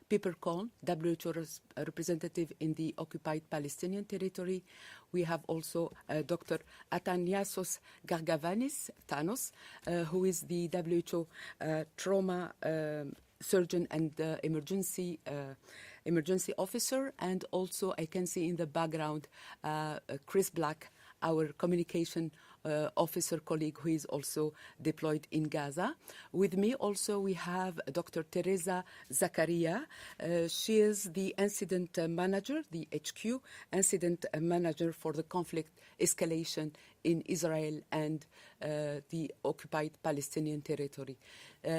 Pieper Kohn, WHO representative in the occupied Palestinian territory. We have also Dr. Athanasios Gargavanis Thanos, who is the WHO trauma surgeon and emergency officer. And also I can see in the background Chris Black, our communication officer colleague who is also deployed in Gaza. With me also we have Dr. Teresa Zakaria. She is the incident manager, the HQ incident manager for the conflict escalation in Israel and the occupied Palestinian territory.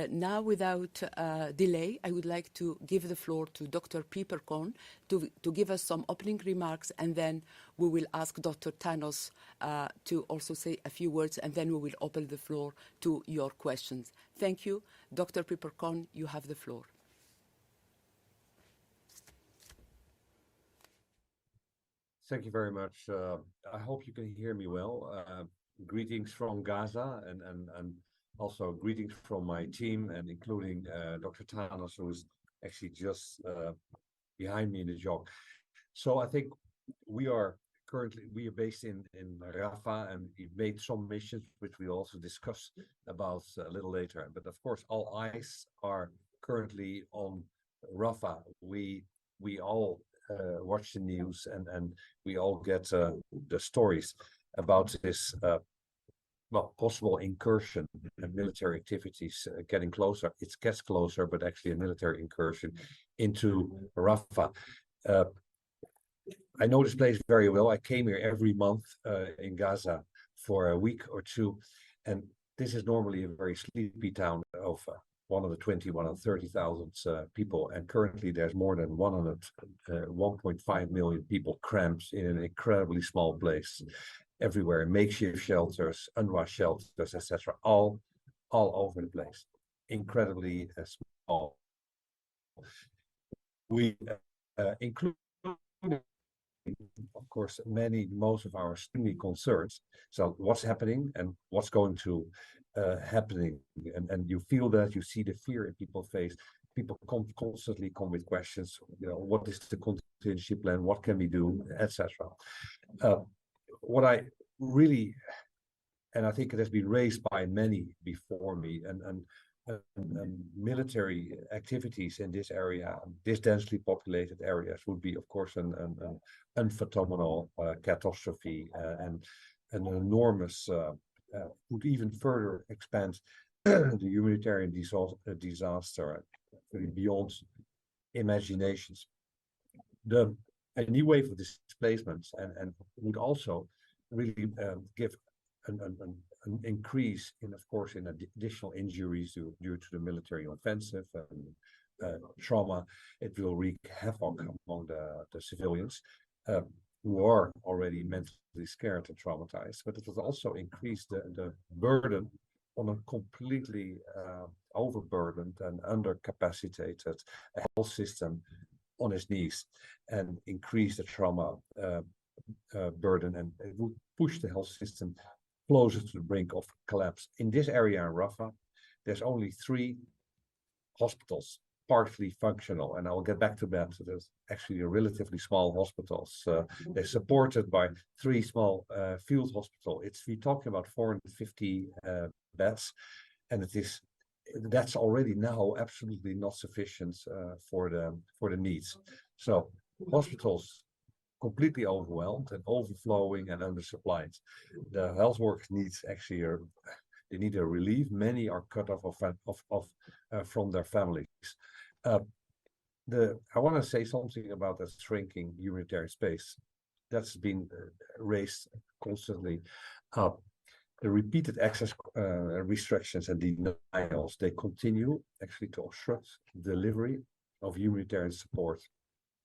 Now, without delay, I would like to give the floor to Dr. Pieper Kohn to give us some opening remarks, and then we will ask Dr. Thanos to also say a few words, and then we will open the floor to your questions. Thank you. Dr. Pieper Kohn, you have the floor. Thank you very much. I hope you can hear me well. Greetings from Gaza, and also greetings from my team, and including Dr. Thanos, who is actually just behind me in the jog. So I think we are based in Rafah, and we've made some missions, which we also discuss about a little later. But of course, all eyes are currently on Rafah. We all watch the news, and we all get the stories about this possible incursion and military activities getting closer. It gets closer, but actually a military incursion into Rafah. I know this place very well. I came here every month in Gaza for a week or two, and this is normally a very sleepy town of 130,000 people, and currently there's more than 1.5 million people cramped in an incredibly small place. Everywhere, makeshift shelters, UNRWA shelters, etc., all over the place. Incredibly small. We include, of course, most of our extremely concerns. So what's happening and what's going to happening, and you feel that, you see the fear in people's face. People constantly come with questions. What is the contingency plan? What can we do, etc. What I really, and I think it has been raised by many before me, and military activities in this area, this densely populated areas, would be, of course, an unfathomable catastrophe, and an enormous, would even further expand the humanitarian disaster beyond imaginations. A new wave of displacements and would also really give an increase in, of course, in additional injuries due to the military offensive and trauma. It will wreak havoc among the civilians who are already mentally scared and traumatized, but it will also increase the burden on a completely overburdened and undercapacitated health system on its knees, and increase the trauma burden, and it will push the health system closer to the brink of collapse. In this area in Rafah, there's only 3 hospitals partially functional, and I will get back to that. So there's actually a relatively small hospitals. They're supported by 3 small field hospitals. We're talking about 450 beds, and that's already now absolutely not sufficient for the needs. So hospitals completely overwhelmed and overflowing and undersupplied. The health workers needs actually they need a relief. Many are cut off from their families. I want to say something about that shrinking humanitarian space that's been raised constantly. The repeated access restrictions and denials, they continue actually to obstruct delivery of humanitarian support.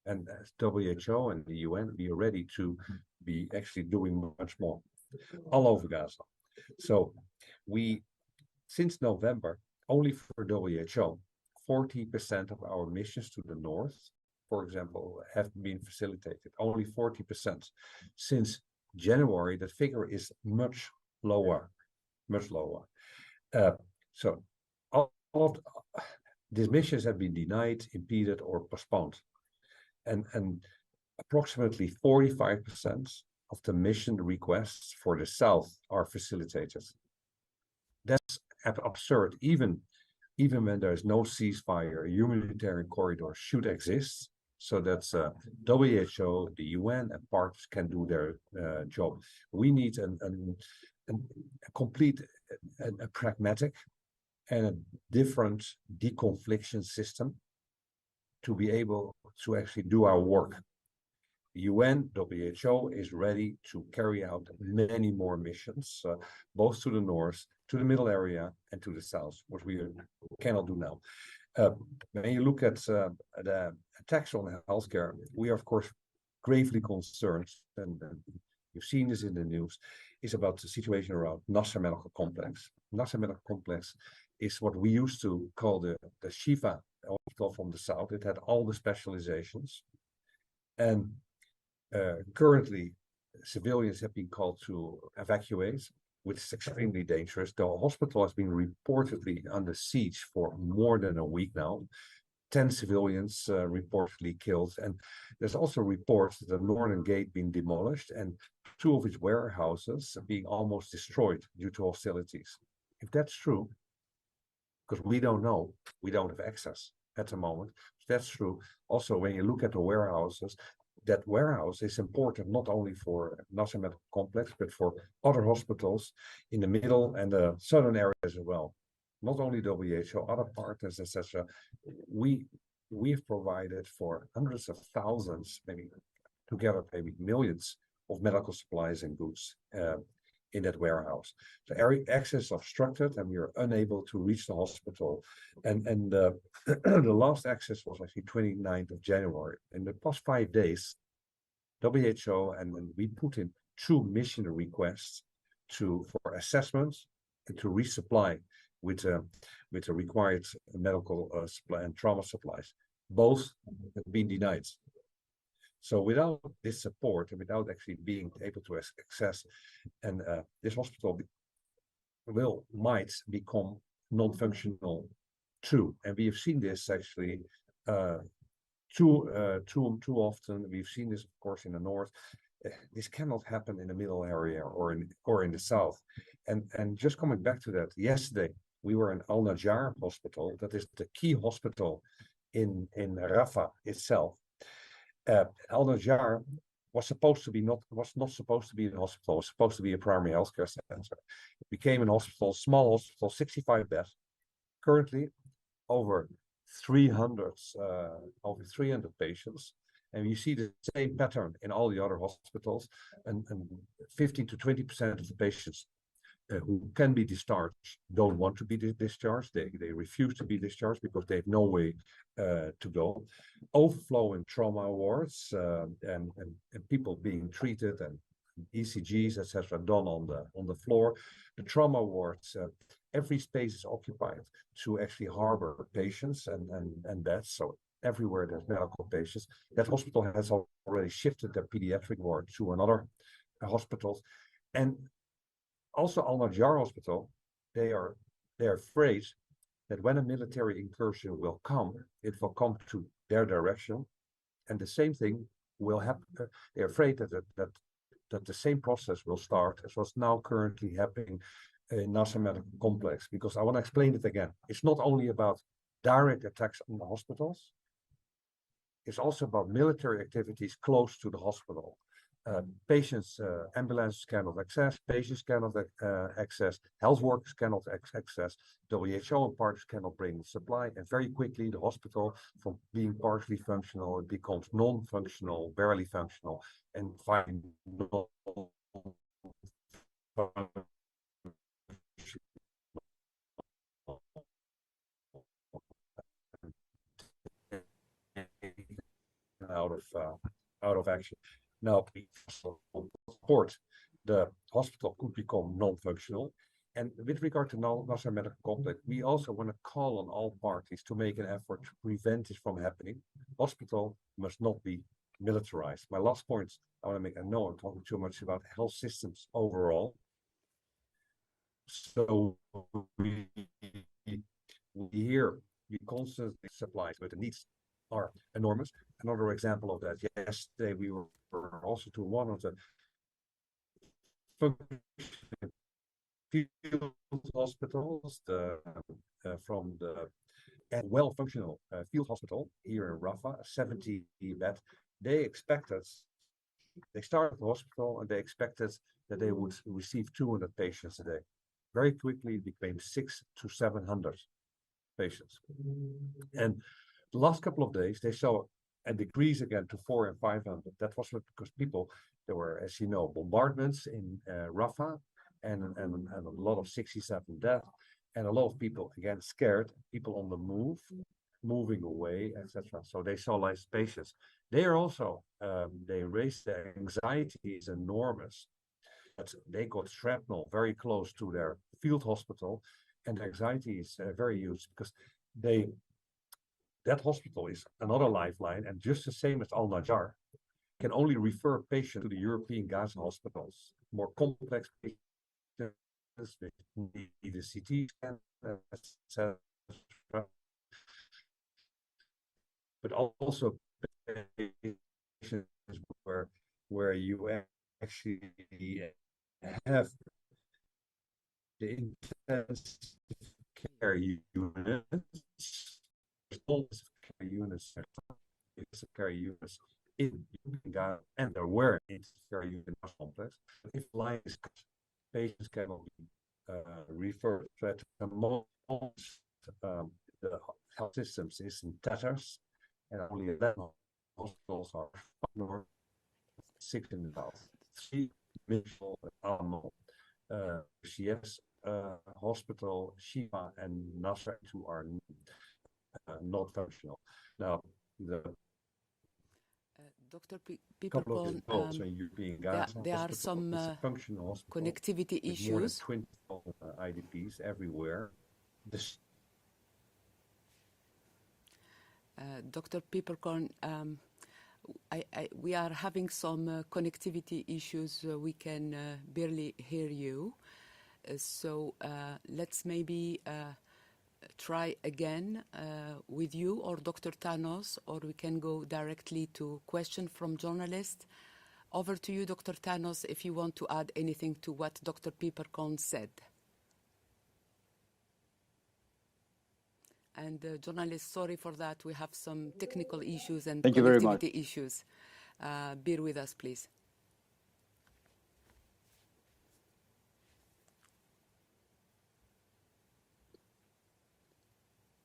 And as WHO and the UN, we are ready to be actually doing much more all over Gaza. So since November, only for WHO, 40% of our missions to the north, for example, have been facilitated. Only 40%. Since January, that figure is much lower. So these missions have been denied, impeded, or postponed. And approximately 45% of the mission requests for the South are facilitated. That's absurd. Even when there is no ceasefire, a humanitarian corridor should exist so that WHO, the UN, and parties can do their job. We need a complete, a pragmatic and a different deconfliction system to be able to actually do our work. UN, WHO is ready to carry out many more missions, both to the north, to the middle area, and to the south, which we cannot do now. When you look at the attacks on healthcare, we are, of course, gravely concerned, and you've seen this in the news, is about the situation around Nasser Medical Complex. Nasser Medical Complex is what we used to call the Shifa hospital from the south. It had all the specializations. And currently, civilians have been called to evacuate, which is extremely dangerous. The hospital has been reportedly under siege for more than a week now. 10 civilians reportedly killed. And there's also reports that the northern gate being demolished and 2 of its warehouses being almost destroyed due to hostilities. If that's true, because we don't know, we don't have access at the moment. If that's true. Also, when you look at the warehouses, that warehouse is important not only for Nasser Medical Complex, but for other hospitals in the middle and the southern areas as well. Not only WHO, other partners, etc. We've provided for hundreds of thousands, maybe together, maybe millions of medical supplies and goods in that warehouse. The area access is obstructed, and we are unable to reach the hospital. And the last access was actually 29th of January. In the past 5 days, WHO and we put in 2 mission requests for assessments and to resupply with the required medical supply and trauma supplies. Both have been denied. So without this support and without actually being able to access, and this hospital might become non-functional too. And we have seen this actually too often. We've seen this, of course, in the north. This cannot happen in the middle area or in the south. And just coming back to that, yesterday we were in Al Najjar Hospital. That is the key hospital in Rafah itself. Al Najjar was not supposed to be a hospital. It was supposed to be a primary healthcare center. It became a hospital, small hospital, 65 beds. Currently, over 300 patients, and you see the same pattern in all the other hospitals. And 15 to 20% of the patients who can be discharged don't want to be discharged. They refuse to be discharged because they have no way to go. Overflow in trauma wards and people being treated and ECGs, etc., done on the floor. The trauma wards, every space is occupied to actually harbor patients and beds. So everywhere there's medical patients. That hospital has already shifted their pediatric ward to another hospital. And also Al Najjar Hospital, they're afraid that when a military incursion will come, it will come to their direction. And the same thing will happen. They're afraid that the same process will start as what's now currently happening in Nasser Medical Complex. Because I want to explain it again. It's not only about direct attacks on the hospitals. It's also about military activities close to the hospital. Patients, ambulances cannot access, patients cannot access, health workers cannot access, WHO and partners cannot bring supply, and very quickly the hospital, from being partially functional, it becomes non-functional, barely functional, and finally out of action. Now, support the hospital could become non-functional. And with regard to Nasser Medical Complex, we also want to call on all parties to make an effort to prevent this from happening. Hospital must not be militarized. My last point I want to make, I know I'm talking too much about health systems overall. So we hear we constantly supplies, but the needs are enormous. Another example of that, yesterday we were also to one of the field hospitals, from the well-functional field hospital here in Rafah, 70 bed. They started the hospital and they expected that they would receive 200 patients a day. Very quickly, it became 600 to 700 patients. And the last couple of days, they saw a decrease again to 400 and 500. That was because there were, as you know, bombardments in Rafah and a lot of 67 deaths, and a lot of people, again, scared, people on the move, moving away, etc. So they saw less patients. They are also, they raised their anxiety is enormous. But they got shrapnel very close to their field hospital, and the anxiety is very huge because that hospital is another lifeline, and just the same as Al Najjar, can only refer patients to the European Gaza hospitals. More complex patients with need a CT scan, etc. But also patients where you actually have the intensive care units, care units, intensive care units in Gaza, and there were intensive care units in the complex. If line is cut, patients cannot be referred to. At the moment, the health systems is in tatters, and only 11 hospitals are north, 6 in the south, 3 Mitchell, Almo, CS hospital, Shifa, and Nasser, who are not functional. Now, the Dr. couple of Pieperkorn, in European Gaza there are hospital, some it's a functional hospital connectivity with more than issues. 20,000 IDPs everywhere. Dr. Pieperkorn, we are having some connectivity issues. We can barely hear you. So let's maybe try again with you or Dr. Thanos, or we can go directly to question from journalists. Over to you, Dr. Thanos, if you want to add anything to what Dr. Pieperkorn said. And journalists, sorry for that. We have some technical issues and connectivity issues. Bear with us, please.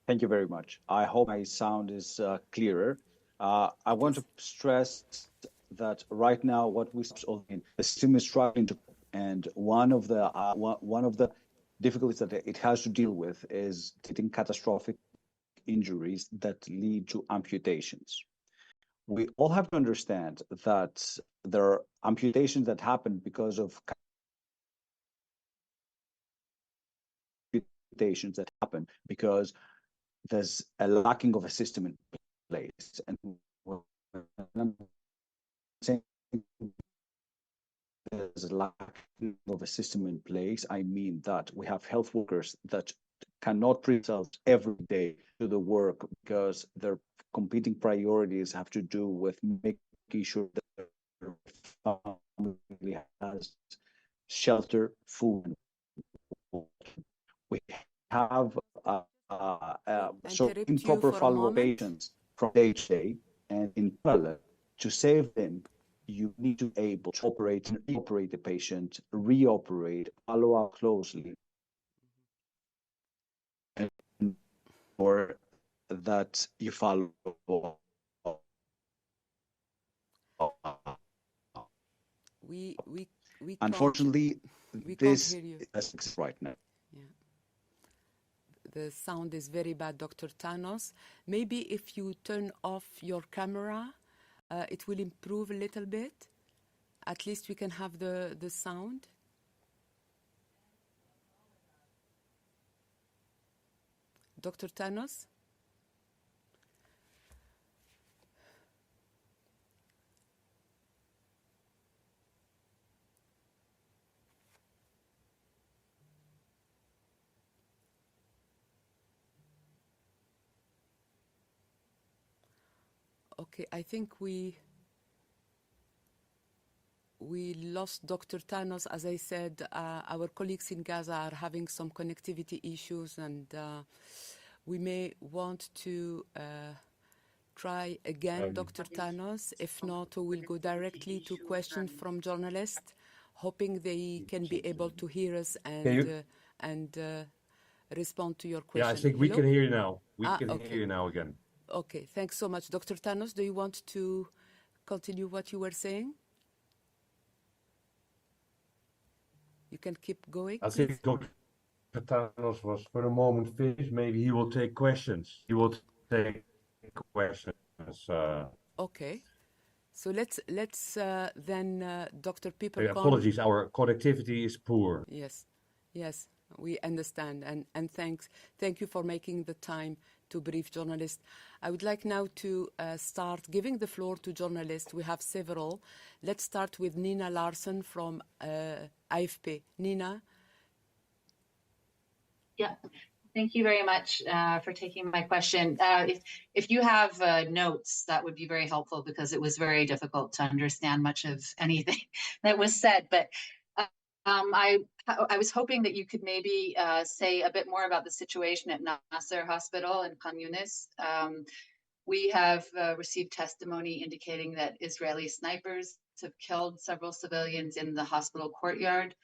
Thank you very much. I hope my sound is clearer. I want to stress that right now, what we see, the system is struggling to, and one of the difficulties that it has to deal with is treating catastrophic injuries that lead to amputations. We all have to understand that there are amputations that happen because of amputations that happen because there's a lacking of a system in place. And when I'm saying there's a lacking of a system in place, I mean that we have health workers that cannot bring themselves every day to the work because their competing priorities have to do with making sure that their family has shelter, food. We have so improper follow-up patients from day to day, and in parallel, to save them, you need to be able to operate the patient, reoperate, follow up closely, or that you follow. We Unfortunately, this is right now. Yeah. The sound is very bad, Dr. Thanos. Maybe if you turn off your camera, it will improve a little bit. At least we can have the sound. Dr. Thanos? Okay, I think we lost Dr. Thanos. As I said, our colleagues in Gaza are having some connectivity issues, and we may want to try again, Dr. Thanos. If not, we will go directly to questions from journalists, hoping they can be able to hear us and respond to your question. Yeah, I think we can hear you now. We can okay. hear you now again. Okay, thanks so much. Dr. Thanos, do you want to continue what you were saying? You can keep going, I please. think Dr. Thanos was for the moment finished. Maybe he will take questions. He will take questions. Okay. So let's then Dr. Pieperkorn. Apologies, our connectivity is poor. Yes, yes, we understand, and thank you for making the time to brief journalists. I would like now to start giving the floor to journalists. We have several. Let's start with Nina Larsen from AFP. Nina. Yeah. Thank you very much for taking my question. If you have notes, that would be very helpful, because it was very difficult to understand much of anything that was said. But I was hoping that you could maybe say a bit more about the situation at Nasser Hospital in Khan Yunis. We have received testimony indicating that Israeli snipers have killed several civilians in the hospital courtyard.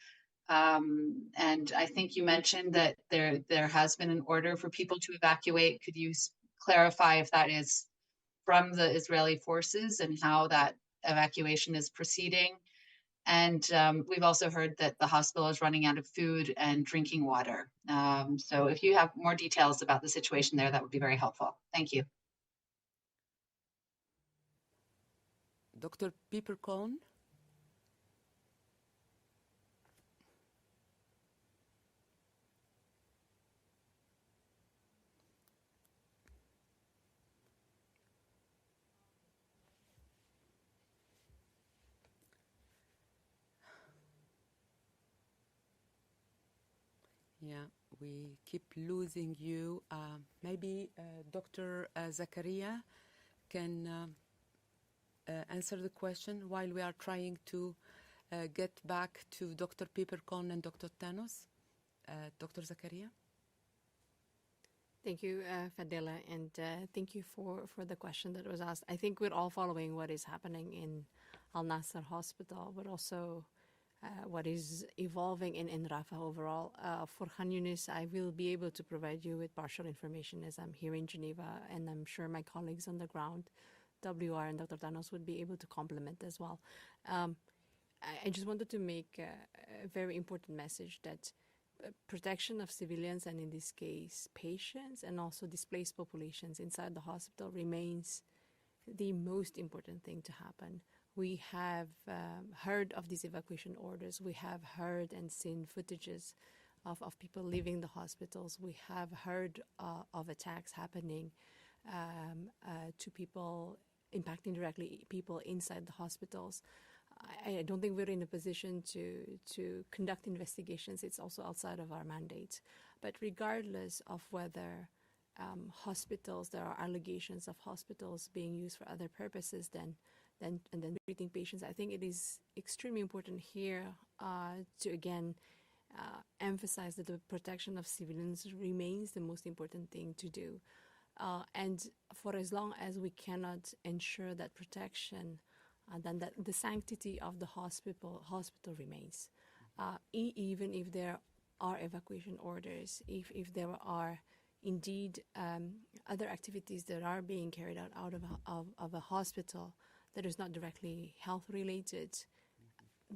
And I think you mentioned that there has been an order for people to evacuate. Could you clarify if that is from the Israeli forces and how that evacuation is proceeding? And we've also heard that the hospital is running out of food and drinking water. So if you have more details about the situation there, that would be very helpful. Thank you. Dr. Pieperkorn. Yeah, we keep losing you. Maybe Dr. Zakaria can answer the question while we are trying to get back to Dr. Pieperkorn and Dr. Thanos. Dr. Zakaria? Thank you, Fadela, and thank you for the question that was asked. I think we're all following what is happening in Al-Nasser Hospital, but also what is evolving in Rafah overall. For Khan Yunis, I will be able to provide you with partial information as I'm here in Geneva, and I'm sure my colleagues on the ground, WR and Dr. Thanos, would be able to complement as well. I just wanted to make a very important message that protection of civilians, and in this case patients and also displaced populations inside the hospital, remains the most important thing to happen. We have heard of these evacuation orders. We have heard and seen footages of people leaving the hospitals. We have heard of attacks happening to people, impacting directly people inside the hospitals. I don't think we're in a position to conduct investigations. It's also outside of our mandate. But regardless of whether hospitals, there are allegations of hospitals being used for other purposes than treating patients, I think it is extremely important here to again emphasize that the protection of civilians remains the most important thing to do. And for as long as we cannot ensure that protection, then the sanctity of the hospital remains. Even if there are evacuation orders, if there are indeed other activities that are being carried out of a hospital that is not directly health related,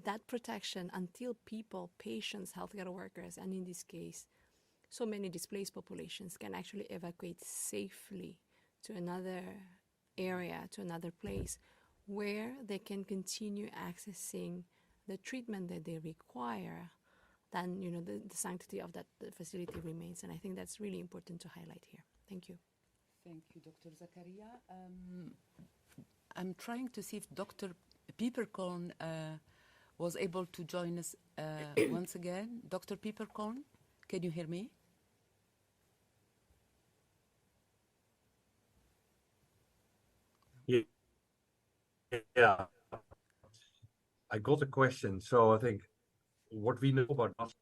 that protection until people, patients, healthcare workers, and in this case, so many displaced populations can actually evacuate safely to another area, to another place where they can continue accessing the treatment that they require, then the sanctity of that facility remains. And I think that's really important to highlight here. Thank you. Thank you, Dr. Zakaria. I'm trying to see if Dr. Pieperkorn was able to join us once again. Dr. Pieperkorn, can you hear me? Yeah, I got a question. So I think what we know about Nasser.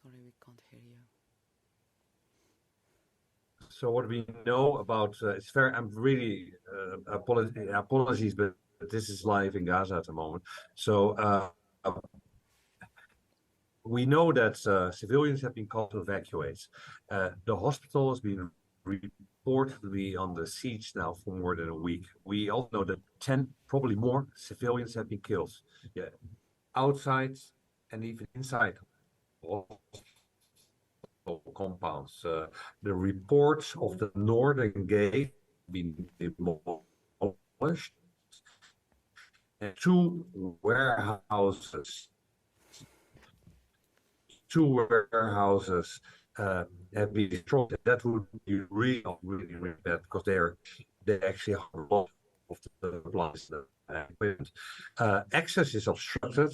Sorry, we can't hear you. So what we know about it's very. I'm really apologies, but this is live in Gaza at the moment. So we know that civilians have been called to evacuate. The hospital has been reportedly on the siege now for more than a week. We all know that 10, probably more, civilians have been killed. Yeah, outside and even inside compounds. The reports of the northern gate have been demolished, and two warehouses have been destroyed. That would be really, really, really bad because they actually have a lot of the supplies and equipment. Access is obstructed.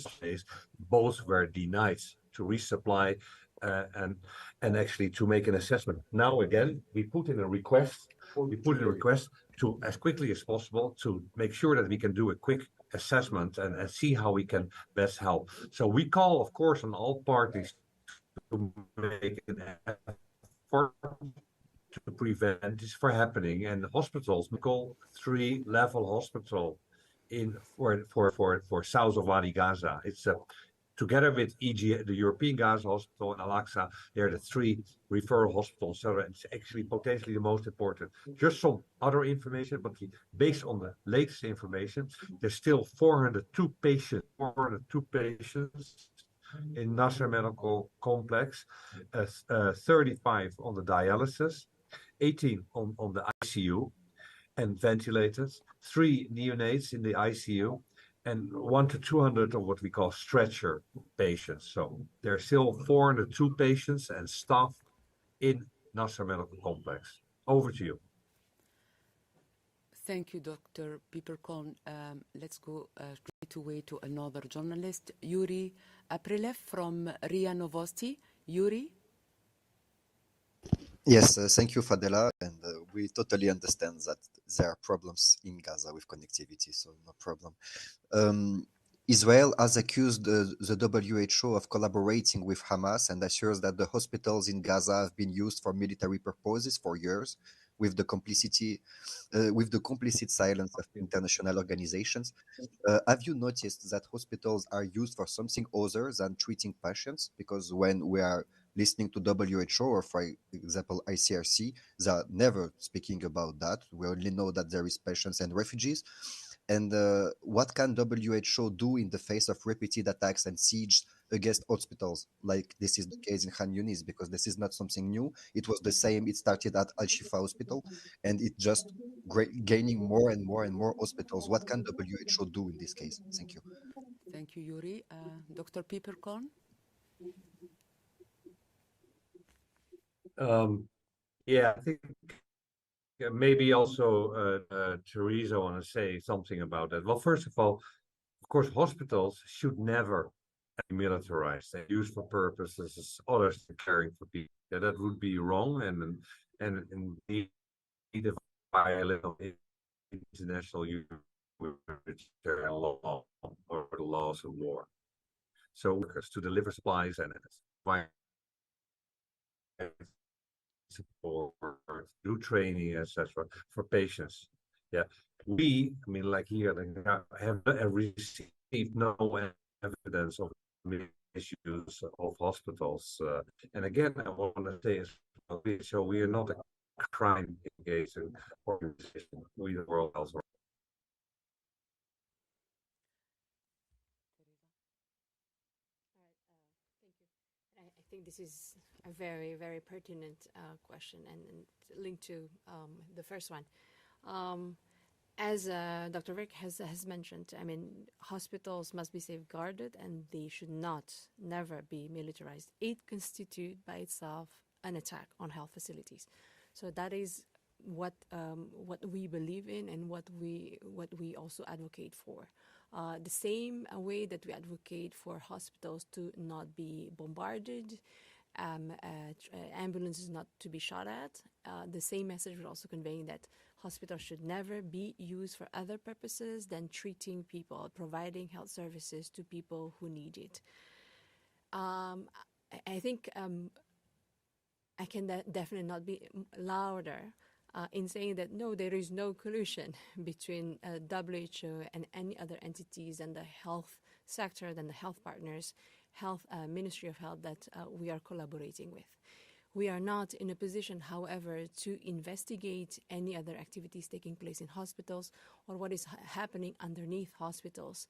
Both were denied to resupply and actually to make an assessment. Now again, we put in a request. We put in a request to as quickly as possible to make sure that we can do a quick assessment and see how we can best help. So we call, of course, on all parties to make an effort to prevent this from happening. And hospitals, we call 3-level hospital for south of Wadi Gaza. It's together with EG, the European Gaza Hospital and Al-Aqsa, they're the 3 referral hospitals. So it's actually potentially the most important. Just some other information, but based on the latest information, there's still 402 patients in Nasser Medical Complex, 35 on the dialysis, 18 on the ICU and ventilated, 3 neonates in the ICU, and 1 to 200 of what we call stretcher patients. So there are still 402 patients and staff in Nasser Medical Complex. Over to you. Thank you, Dr. Pieperkorn. Let's go straight away to another journalist, Yuri Aprilev from RIA Novosti. Yuri? Yes, thank you, Fadela. And we totally understand that there are problems in Gaza with connectivity, so no problem. Israel has accused the WHO of collaborating with Hamas and assures that the hospitals in Gaza have been used for military purposes for years, with the complicit silence of international organizations. Have you noticed that hospitals are used for something other than treating patients? Because when we are listening to WHO or, for example, ICRC, they are never speaking about that. We only know that there is patients and refugees. And what can WHO do in the face of repeated attacks and siege against hospitals, like this is the case in Khan Yunis? Because this is not something new. It was the same. It started at Al Shifa Hospital, and it just gaining more and more and more hospitals. What can WHO do in this case? Thank you. Thank you, Yuri. Dr. Pieperkorn? Yeah, I think maybe also Teresa want to say something about that. Well, first of all, of course, hospitals should never be militarized and used for purposes others than caring for people. Yeah, that would be wrong and indeed a violation of international humanitarian law or the laws of war. So workers to deliver supplies and support, do training, etc., for patients. Yeah, I mean, like here, have received no evidence of misuse of hospitals. And again, I want to say, so we are not a crime engaging organization. We are the World Health Organization. I think this is a very, very pertinent question and linked to the first one. As Dr. Rick has mentioned, I mean, hospitals must be safeguarded and they should never be militarized. It constitutes by itself an attack on health facilities. So that is what we believe in and what we also advocate for. The same way that we advocate for hospitals to not be bombarded, ambulances not to be shot at. The same message we're also conveying that hospitals should never be used for other purposes than treating people, providing health services to people who need it. I think I can definitely not be louder in saying that no, there is no collusion between WHO and any other entities and the health sector, than the health partners, Ministry of Health that we are collaborating with. We are not in a position, however, to investigate any other activities taking place in hospitals or what is happening underneath hospitals.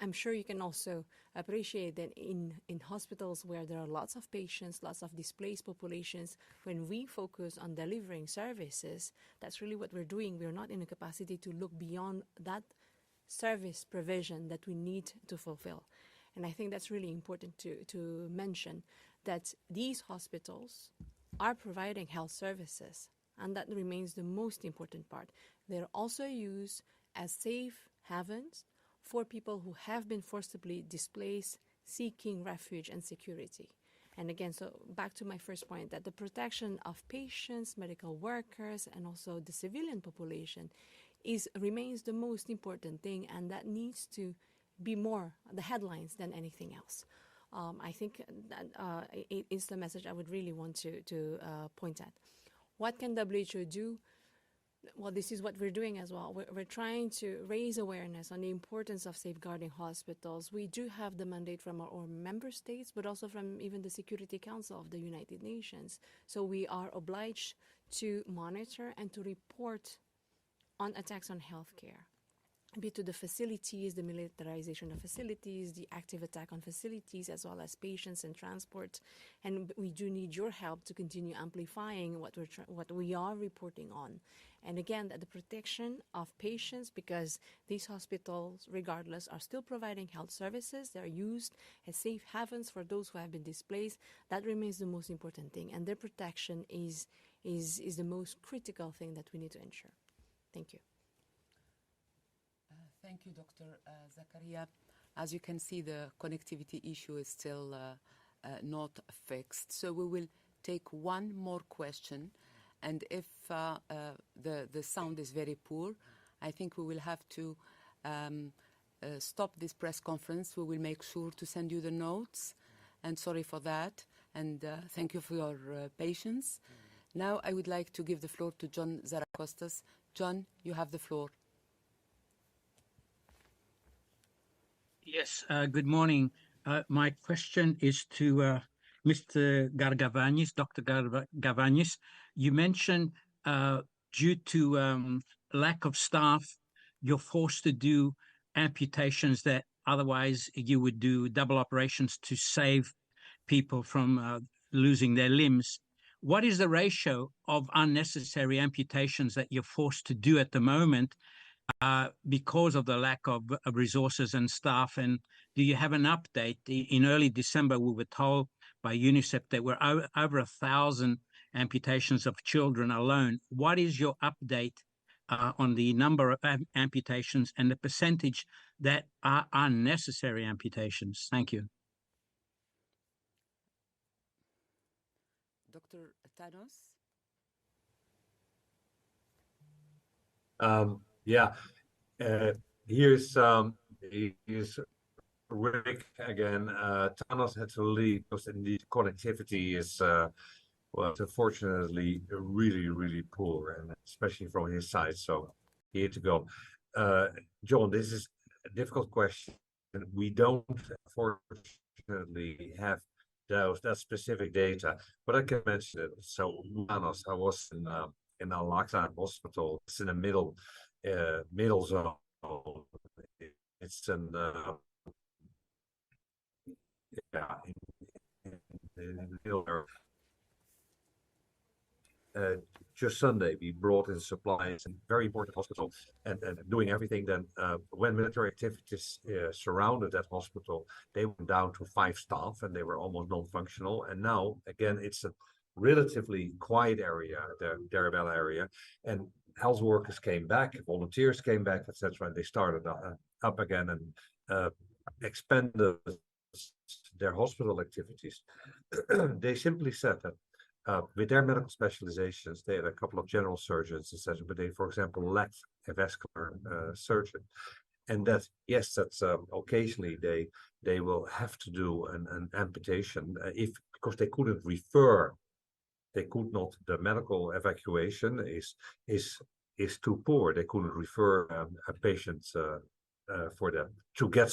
I'm sure you can also appreciate that in hospitals where there are lots of patients, lots of displaced populations, when we focus on delivering services, that's really what we're doing. We're not in a capacity to look beyond that service provision that we need to fulfill. And I think that's really important to mention, that these hospitals are providing health services, and that remains the most important part. They're also used as safe havens for people who have been forcibly displaced, seeking refuge and security. And again, so back to my first point, that the protection of patients, medical workers, and also the civilian population remains the most important thing, and that needs to be more the headlines than anything else. I think that it is the message I would really want to point at. What can WHO do? Well, this is what we're doing as well. We're trying to raise awareness on the importance of safeguarding hospitals. We do have the mandate from our member states, but also from even the Security Council of the United Nations. So we are obliged to monitor and to report on attacks on healthcare, be it to the facilities, the militarization of facilities, the active attack on facilities, as well as patients and transport. And we do need your help to continue amplifying what we are reporting on. And again, that the protection of patients, because these hospitals, regardless, are still providing health services. They're used as safe havens for those who have been displaced. That remains the most important thing. And their protection is the most critical thing that we need to ensure. Thank you. Thank you, Dr. Zakaria. As you can see, the connectivity issue is still not fixed. So we will take one more question. And if the sound is very poor, I think we will have to stop this press conference. We will make sure to send you the notes. And sorry for that. And thank you for your patience. Now I would like to give the floor to John Zarakostas. John, you have the floor. Yes, good morning. My question is to Mr. Gargavanis, Dr. Gargavanis. You mentioned due to lack of staff, you're forced to do amputations that otherwise you would do double operations to save people from losing their limbs. What is the ratio of unnecessary amputations that you're forced to do at the moment because of the lack of resources and staff? And do you have an update? In early December, we were told by UNICEF that we're over 1,000 amputations of children alone. What is your update on the number of amputations and the percentage that are unnecessary amputations? Thank you. Dr. Tanos? Here's Rick again. Thanos had to leave because indeed connectivity is, well, unfortunately really, really poor, and especially from his side. So he had to go. John, this is a difficult question. We don't, unfortunately, have that specific data, but I can mention it. So, Thanos, I was in Al-Aqsa Hospital. It's in the middle zone. It's in in the middle area. Just Sunday, we brought in supplies, and very important hospital, and doing everything. Then when military activities surrounded that hospital, they went down to 5 staff, and they were almost non-functional. And now, again, it's a relatively quiet area, the Darabella area, and health workers came back, volunteers came back, etc., and they started up again and expanded their hospital activities, they simply said that with their medical specializations, they had a couple of general surgeons, etc., but they, for example, lacked a vascular surgeon. And that, yes, that's occasionally they will have to do an amputation because they couldn't refer. They could not. The medical evacuation is too poor. They couldn't refer a patient for them to get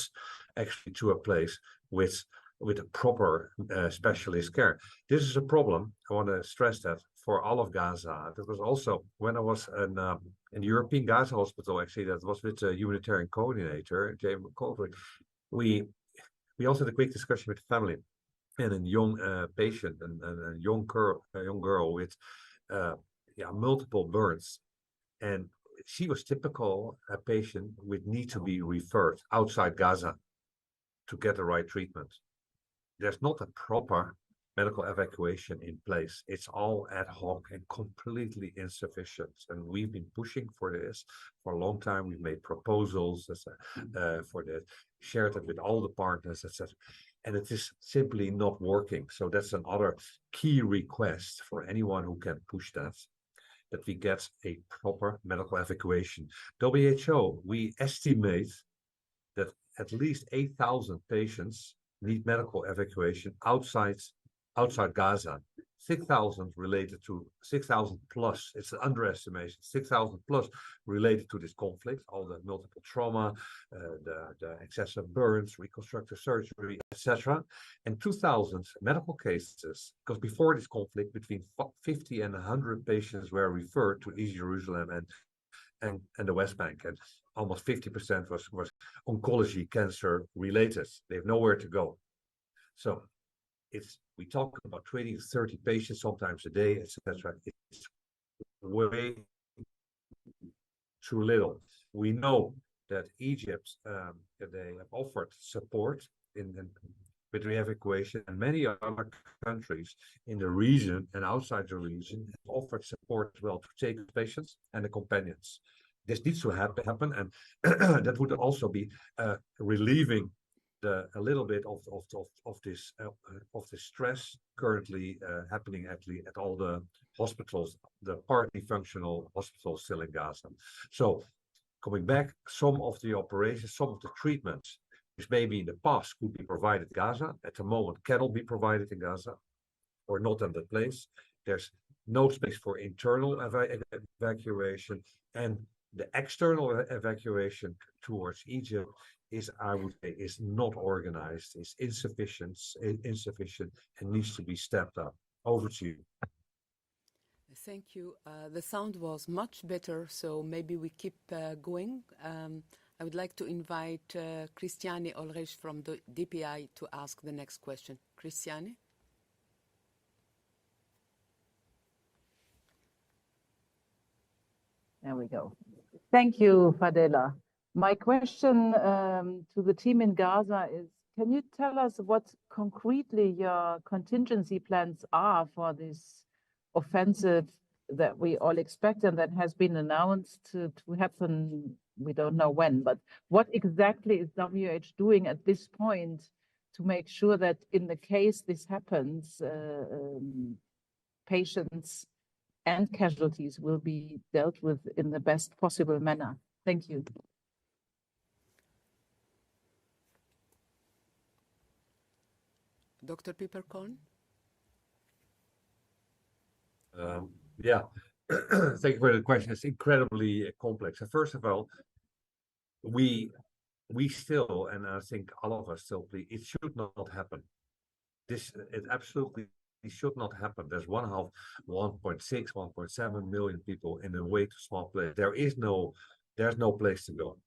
actually to a place with a proper specialist care. This is a problem. I want to stress that for all of Gaza. That was also when I was in the European Gaza Hospital. Actually, that was with the Humanitarian coordinator, James McColdrick. We also had a quick discussion with the family and a young patient and a young girl with multiple burns, and she was typical a patient would need to be referred outside Gaza to get the right treatment. There's not a proper medical evacuation in place. It's all ad hoc and completely insufficient. And we've been pushing for this for a long time. We've made proposals for that, shared it with all the partners, etc. And it is simply not working. So that's another key request for anyone who can push that we get a proper medical evacuation. WHO, we estimate that at least 8,000 patients need medical evacuation outside Gaza. 6,000 related to 6,000 plus. It's an underestimation. 6,000 plus related to this conflict, all the multiple trauma, the excessive burns, reconstructive surgery, etc. And 2,000 medical cases, because before this conflict, between 50 and 100 patients were referred to East Jerusalem and the West Bank, and almost 50% was oncology, cancer related. They have nowhere to go. So we talk about 20 to 30 patients sometimes a day, etc. It's way too little. We know that Egypt, they have offered support with the evacuation, and many other countries in the region and outside the region have offered support as well to take the patients and the companions. This needs to happen, and that would also be relieving a little bit of this stress currently happening at all the hospitals, the partly functional hospitals still in Gaza. So coming back, some of the operations, some of the treatments, which maybe in the past could be provided in Gaza, at the moment cannot be provided in Gaza, or not in that place. There's no space for internal evacuation, and the external evacuation towards Egypt is, I would say, is not organized, is insufficient, and needs to be stepped up. Over to you. Thank you. The sound was much better, so maybe we keep going. I would like to invite Christiane Ulrich from the DPI to ask the next question. Christiane? There we go. Thank you, Fadela. My question to the team in Gaza is, can you tell us what concretely your contingency plans are for this offensive that we all expect and that has been announced to happen, we don't know when, but what exactly is WH doing at this point to make sure that in the case this happens, patients and casualties will be dealt with in the best possible manner? Thank you. Dr. Pieperkorn? Yeah, thank you for the question. It's incredibly complex. And first of all, we still, and I think all of us still believe, it should not happen. It absolutely should not happen. There's 1.6, 1.7 million people in a way too small place. There's no place to go.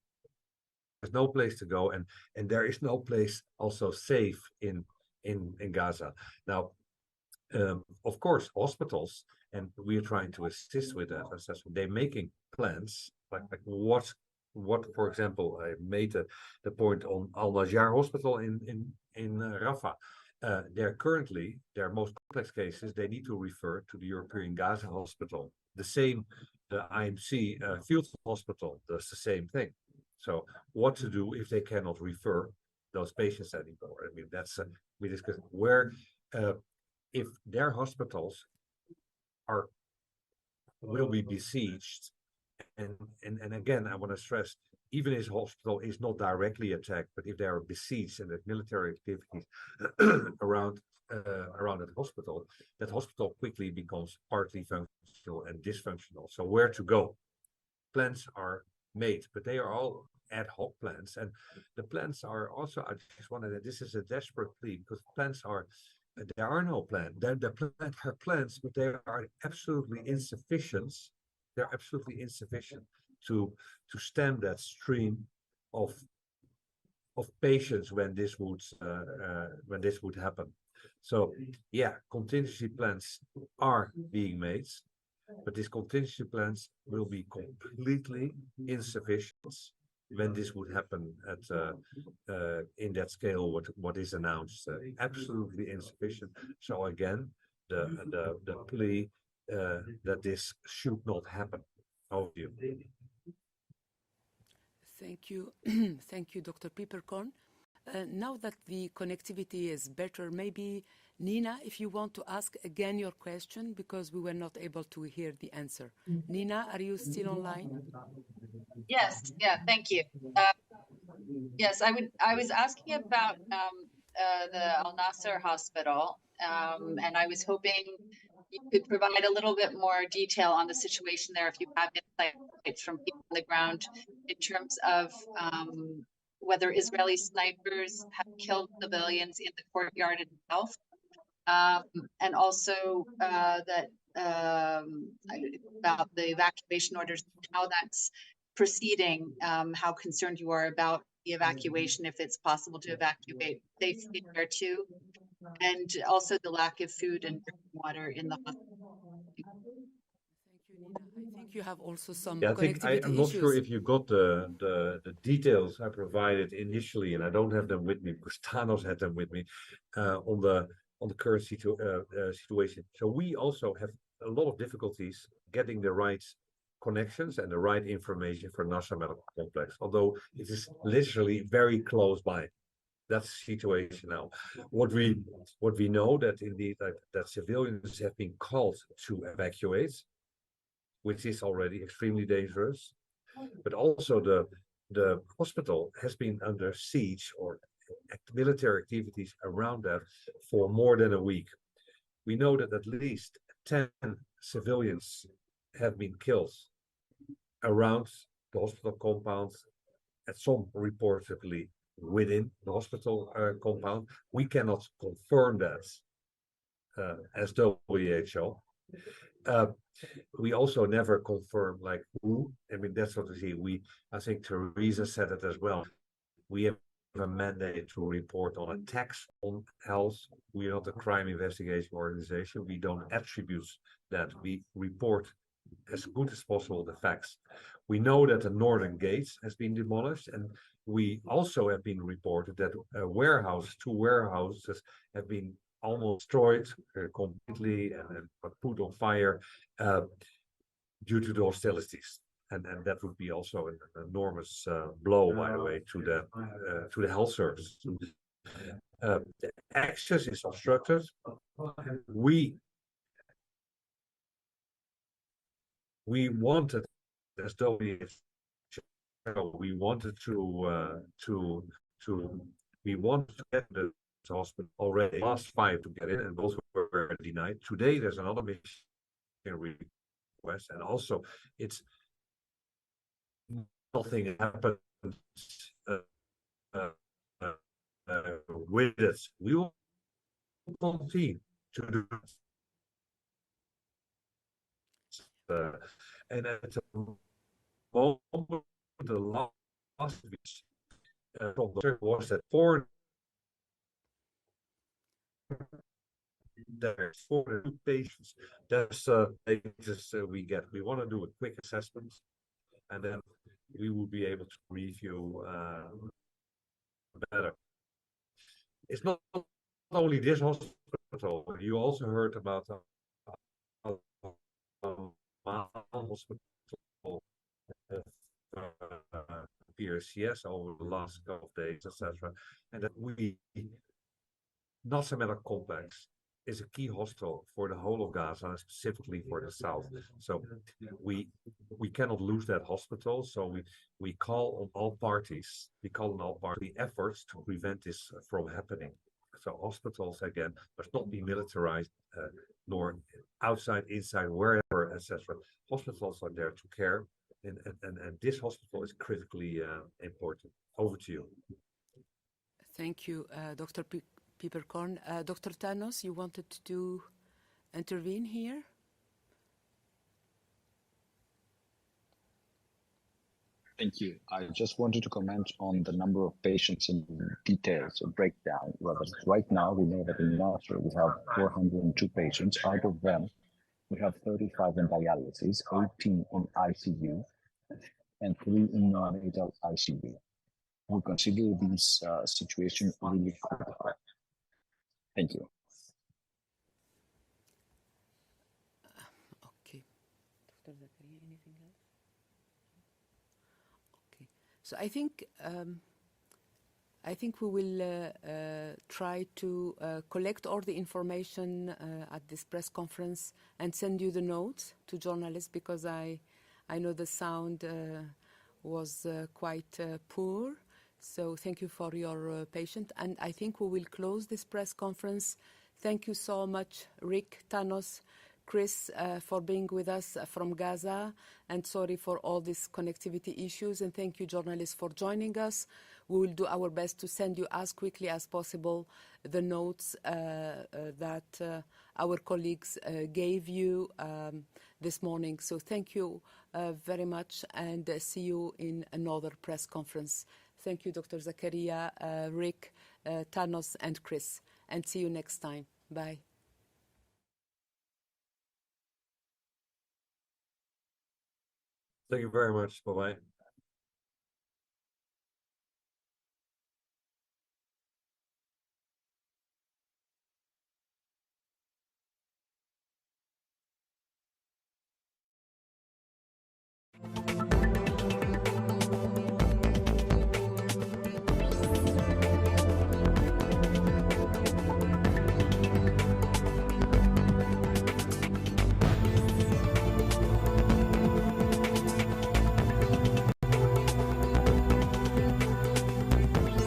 There's no place to go, and there is no place also safe in Gaza. Now, of course, hospitals, and we are trying to assist with that assessment. They're making plans, like what, for example, I made the point on Al-Najjar Hospital in Rafah. Their most complex cases, they need to refer to the European Gaza Hospital. The same, the IMC field hospital does the same thing. So what to do if they cannot refer those patients anymore. I mean, that's we discussed where if their hospitals will be besieged, and again, I want to stress, even his hospital is not directly attacked, but if they are besieged and there's military activities around that hospital quickly becomes partly functional and dysfunctional. So where to go? Plans are made, but they are all ad hoc plans, and the plans are also. I just wanted that this is a desperate plea because plans are. There are no plans. The plans are plans, but they are absolutely insufficient. They're absolutely insufficient to stem that stream of patients when this would happen. So yeah, contingency plans are being made, but these contingency plans will be completely insufficient when this would happen at in that scale. What is announced, absolutely insufficient. So again, the plea that this should not happen. Over to you. Thank you. Thank you, Dr. Pieperkorn. Now that the connectivity is better, maybe Nina, if you want to ask again your question, because we were not able to hear the answer. Nina, are you still online? Yes, yeah, thank you. Yes, I was asking about the Al Nasser Hospital, and I was hoping you could provide a little bit more detail on the situation there, if you have insights from people on the ground in terms of whether Israeli snipers have killed civilians in the courtyard itself, and also that about the evacuation orders, how that's proceeding, how concerned you are about the evacuation, if it's possible to evacuate safely there too, and also the lack of food and drinking water in the hospital. Thank you, Nina. I think you have also some Yeah, I think connectivity I'm not sure issues. if you got the details I provided initially, and I don't have them with me because Thanos had them with me on the current situation. So we also have a lot of difficulties getting the right connections and the right information for Nasser Medical Complex, although it is literally very close by. That's the situation now. What we know that indeed that civilians have been called to evacuate, which is already extremely dangerous, but also the hospital has been under siege or military activities around that for more than a week. We know that at least 10 civilians have been killed around the hospital compound, and some reportedly within the hospital compound. We cannot confirm that as WHO. We also never confirm like who. I mean, that's what we see. I think Teresa said it as well. We have a mandate to report on attacks on health. We are not a crime investigation organization. We don't attribute that. We report as good as possible the facts. We know that the northern gate has been demolished, and we also have been reported that two warehouses have been almost destroyed completely and put on fire due to the hostilities. And that would be also an enormous blow, by the way, to the health service. The access is obstructed. We wanted, as though we wanted to get the hospital already last 5 to get in, and both were denied. Today there's another mission request, and also it's nothing happens with it. We will continue to do and at the moment the last week from the was that there's 4 patients. That's the latest we get. We want to do a quick assessment, and then we will be able to review better. It's not only this hospital. You also heard about hospital appears progress, yes, over the last couple of days, etc. And that Nasser Hospital complex is a key hospital for the whole of Gaza, and specifically for the south. So we cannot lose that hospital. So we call on all parties. We call on all party efforts to prevent this from happening. So hospitals again must not be militarized, nor outside, inside, wherever, etc. Hospitals are there to care, and this hospital is critically important. Over to you. Thank you, Dr. Pieperkorn. Dr. Thanos, you wanted to intervene here? Thank you. I just wanted to comment on the number of patients in details, a breakdown. Right now, we know that in Nasser, we have 402 patients. Out of them, we have 35 in dialysis, 18 in ICU, and 3 in neonatal ICU. We consider this situation really critical. Thank you. Okay. Dr. Zakaria, anything else? Okay. So I think we will try to collect all the information at this press conference and send you the notes to journalists, because I know the sound was quite poor. So thank you for your patience. And I think we will close this press conference. Thank you so much, Rick, Thanos, Chris, for being with us from Gaza, and sorry for all these connectivity issues. And thank you, journalists, for joining us. We will do our best to send you as quickly as possible the notes that our colleagues gave you this morning. So thank you very much, and see you in another press conference. Thank you, Dr. Zakaria, Rick, Thanos, and Chris. And see you next time. Bye. Thank you very much. Bye-bye.